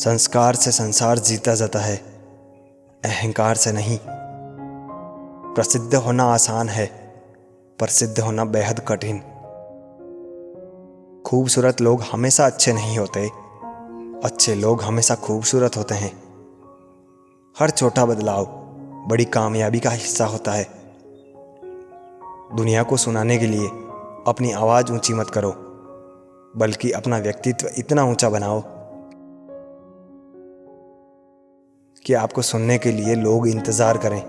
संस्कार से संसार जीता जाता है, अहंकार से नहीं। प्रसिद्ध होना आसान है, पर सिद्ध होना बेहद कठिन। खूबसूरत लोग हमेशा अच्छे नहीं होते, अच्छे लोग हमेशा खूबसूरत होते हैं। हर छोटा बदलाव बड़ी कामयाबी का हिस्सा होता है। दुनिया को सुनाने के लिए अपनी आवाज़ ऊंची मत करो, बल्कि अपना व्यक्तित्व इतना ऊंचा बनाओ कि आपको सुनने के लिए लोग इंतज़ार करें।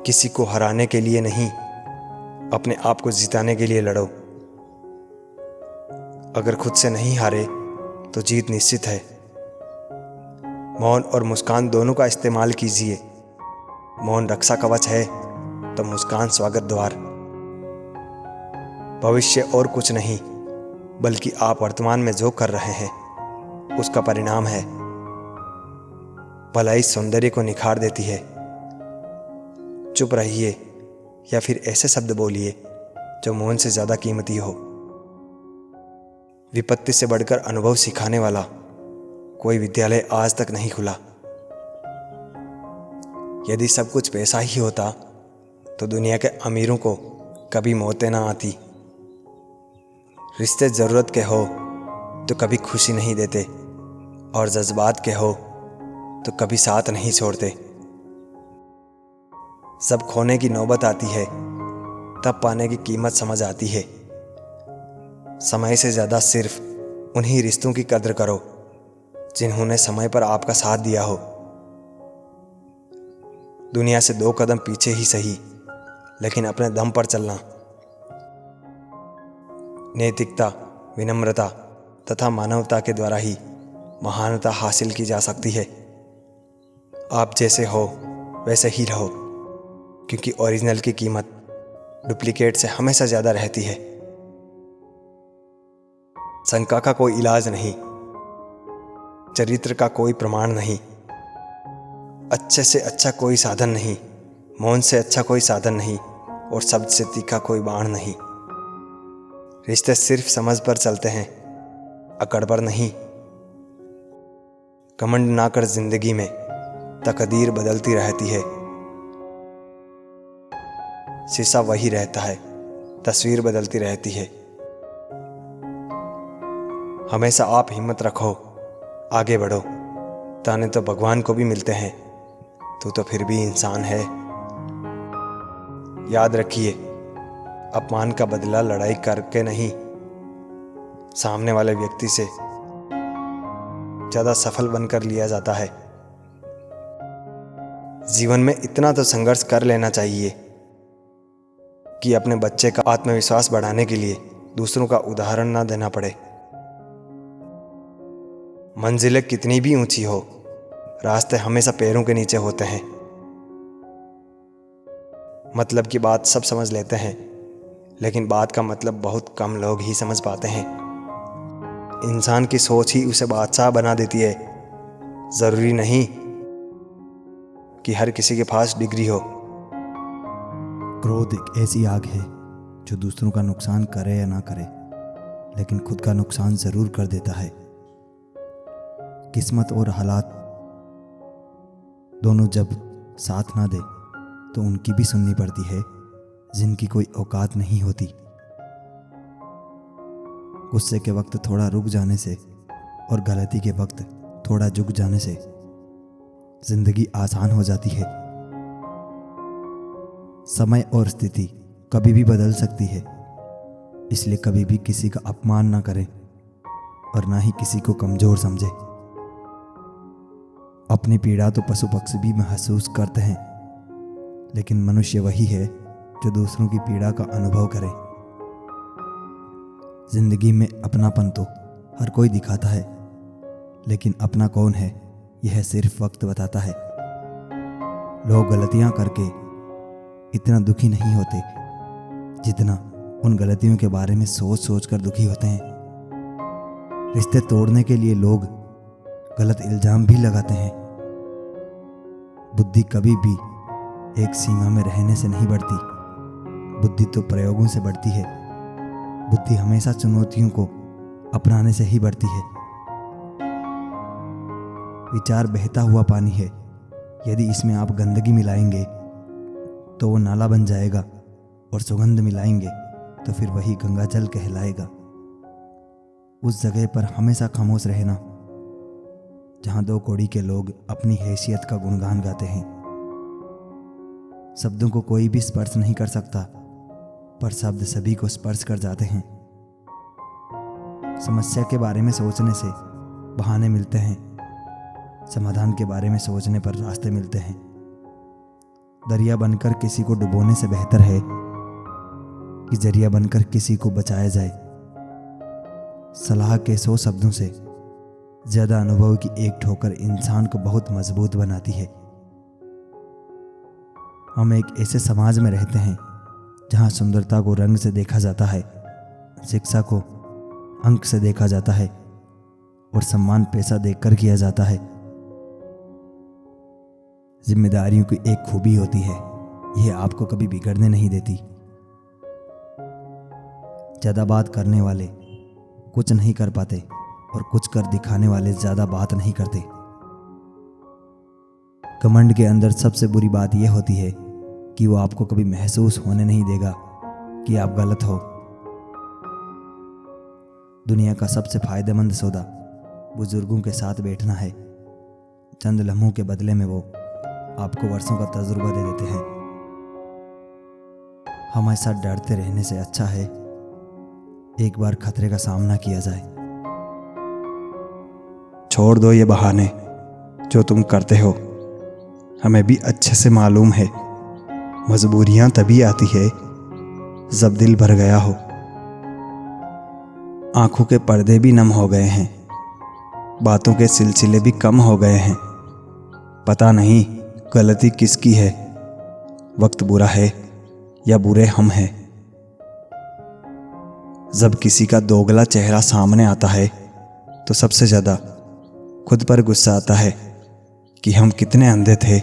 किसी को हराने के लिए नहीं, अपने आप को जिताने के लिए लड़ो। अगर खुद से नहीं हारे तो जीत निश्चित है। मौन और मुस्कान दोनों का इस्तेमाल कीजिए। मौन रक्षा कवच है तो मुस्कान स्वागत द्वार। भविष्य और कुछ नहीं, बल्कि आप वर्तमान में जो कर रहे हैं उसका परिणाम है। भलाई सौंदर्य को निखार देती है। चुप रहिए या फिर ऐसे शब्द बोलिए जो मौन से ज्यादा कीमती हो। विपत्ति से बढ़कर अनुभव सिखाने वाला कोई विद्यालय आज तक नहीं खुला। यदि सब कुछ पैसा ही होता तो दुनिया के अमीरों को कभी मौतें ना आती। रिश्ते जरूरत के हो तो कभी खुशी नहीं देते, और जज्बात के हो तो कभी साथ नहीं छोड़ते। सब खोने की नौबत आती है, तब पाने की कीमत समझ आती है। समय से ज़्यादा सिर्फ उन्हीं रिश्तों की कद्र करो जिन्होंने समय पर आपका साथ दिया हो। दुनिया से 2 कदम पीछे ही सही, लेकिन अपने दम पर चलना। नैतिकता, विनम्रता तथा मानवता के द्वारा ही महानता हासिल की जा सकती है। आप जैसे हो वैसे ही रहो, क्योंकि ओरिजिनल की कीमत डुप्लीकेट से हमेशा ज़्यादा रहती है। शंका का कोई इलाज नहीं, चरित्र का कोई प्रमाण नहीं, अच्छे से अच्छा कोई साधन नहीं, मौन से अच्छा कोई साधन नहीं, और शब्द से तीखा कोई बाण नहीं। रिश्ते सिर्फ समझ पर चलते हैं, अकड़ पर नहीं। घमंड ना कर जिंदगी में, तकदीर बदलती रहती है। शीशा वही रहता है, तस्वीर बदलती रहती है। हमेशा आप हिम्मत रखो, आगे बढ़ो। ताने तो भगवान को भी मिलते हैं, तू तो फिर भी इंसान है। याद रखिए, अपमान का बदला लड़ाई करके नहीं, सामने वाले व्यक्ति से ज़्यादा सफल बनकर लिया जाता है। जीवन में इतना तो संघर्ष कर लेना चाहिए कि अपने बच्चे का आत्मविश्वास बढ़ाने के लिए दूसरों का उदाहरण ना देना पड़े। मंजिलें कितनी भी ऊंची हो, रास्ते हमेशा पैरों के नीचे होते हैं। मतलब की बात सब समझ लेते हैं, लेकिन बात का मतलब बहुत कम लोग ही समझ पाते हैं। इंसान की सोच ही उसे बादशाह बना देती है। जरूरी नहीं कि हर किसी के पास डिग्री हो। क्रोध एक ऐसी आग है जो दूसरों का नुकसान करे या ना करे, लेकिन खुद का नुकसान जरूर कर देता है। किस्मत और हालात दोनों जब साथ ना दे तो उनकी भी सुननी पड़ती है जिनकी कोई औकात नहीं होती। गुस्से के वक्त थोड़ा रुक जाने से और गलती के वक्त थोड़ा झुक जाने से जिंदगी आसान हो जाती है। समय और स्थिति कभी भी बदल सकती है, इसलिए कभी भी किसी का अपमान ना करें और ना ही किसी को कमजोर समझे। अपनी पीड़ा तो पशु पक्षी भी महसूस करते हैं, लेकिन मनुष्य वही है जो दूसरों की पीड़ा का अनुभव करे। जिंदगी में अपनापन तो हर कोई दिखाता है, लेकिन अपना कौन है यह सिर्फ वक्त बताता है। लोग गलतियां करके इतना दुखी नहीं होते जितना उन गलतियों के बारे में सोच सोच कर दुखी होते हैं। रिश्ते तोड़ने के लिए लोग गलत इल्जाम भी लगाते हैं। बुद्धि कभी भी एक सीमा में रहने से नहीं बढ़ती, बुद्धि तो प्रयोगों से बढ़ती है। बुद्धि हमेशा चुनौतियों को अपनाने से ही बढ़ती है। विचार बहता हुआ पानी है। यदि इसमें आप गंदगी मिलाएंगे तो वो नाला बन जाएगा, और सुगंध मिलाएंगे तो फिर वही गंगा जल कहलाएगा। उस जगह पर हमेशा खामोश रहना जहाँ दो कौड़ी के लोग अपनी हैसियत का गुणगान गाते हैं। शब्दों को कोई भी स्पर्श नहीं कर सकता, पर शब्द सभी को स्पर्श कर जाते हैं। समस्या के बारे में सोचने से बहाने मिलते हैं, समाधान के बारे में सोचने पर रास्ते मिलते हैं। दरिया बनकर किसी को डुबोने से बेहतर है कि जरिया बनकर किसी को बचाया जाए। सलाह के 100 शब्दों से ज्यादा अनुभव की एक ठोकर इंसान को बहुत मजबूत बनाती है। हम एक ऐसे समाज में रहते हैं जहां सुंदरता को रंग से देखा जाता है, शिक्षा को अंक से देखा जाता है और सम्मान पैसा देखकर किया जाता है। जिम्मेदारियों की एक खूबी होती है, यह आपको कभी बिगड़ने नहीं देती। ज्यादा बात करने वाले कुछ नहीं कर पाते और कुछ कर दिखाने वाले ज्यादा बात नहीं करते। घमंड के अंदर सबसे बुरी बात यह होती है कि वो आपको कभी महसूस होने नहीं देगा कि आप गलत हो। दुनिया का सबसे फायदेमंद सौदा बुजुर्गों के साथ बैठना है। चंद लम्हों के बदले में वो आपको वर्षों का तजुर्बा दे देते हैं। हमेशा डरते रहने से अच्छा है एक बार खतरे का सामना किया जाए। छोड़ दो ये बहाने जो तुम करते हो। हमें भी अच्छे से मालूम है मजबूरियां तभी आती है जब दिल भर गया हो। आंखों के पर्दे भी नम हो गए हैं, बातों के सिलसिले भी कम हो गए हैं। पता नहीं गलती किसकी है, वक्त बुरा है या बुरे हम हैं। जब किसी का दोगला चेहरा सामने आता है तो सबसे ज़्यादा खुद पर गुस्सा आता है कि हम कितने अंधे थे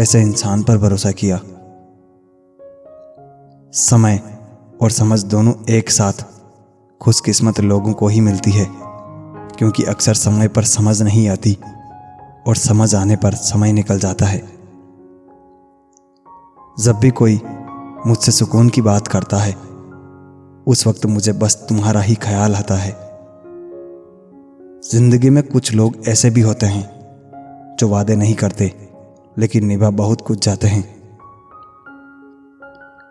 ऐसे इंसान पर भरोसा किया। समय और समझ दोनों एक साथ खुशकिस्मत लोगों को ही मिलती है, क्योंकि अक्सर समय पर समझ नहीं आती और समझ आने पर समय निकल जाता है। जब भी कोई मुझसे सुकून की बात करता है उस वक्त मुझे बस तुम्हारा ही ख्याल आता है। जिंदगी में कुछ लोग ऐसे भी होते हैं जो वादे नहीं करते लेकिन निभा बहुत कुछ जाते हैं।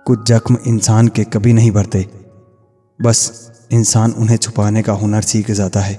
कुछ जख्म इंसान के कभी नहीं भरते, बस इंसान उन्हें छुपाने का हुनर सीख जाता है।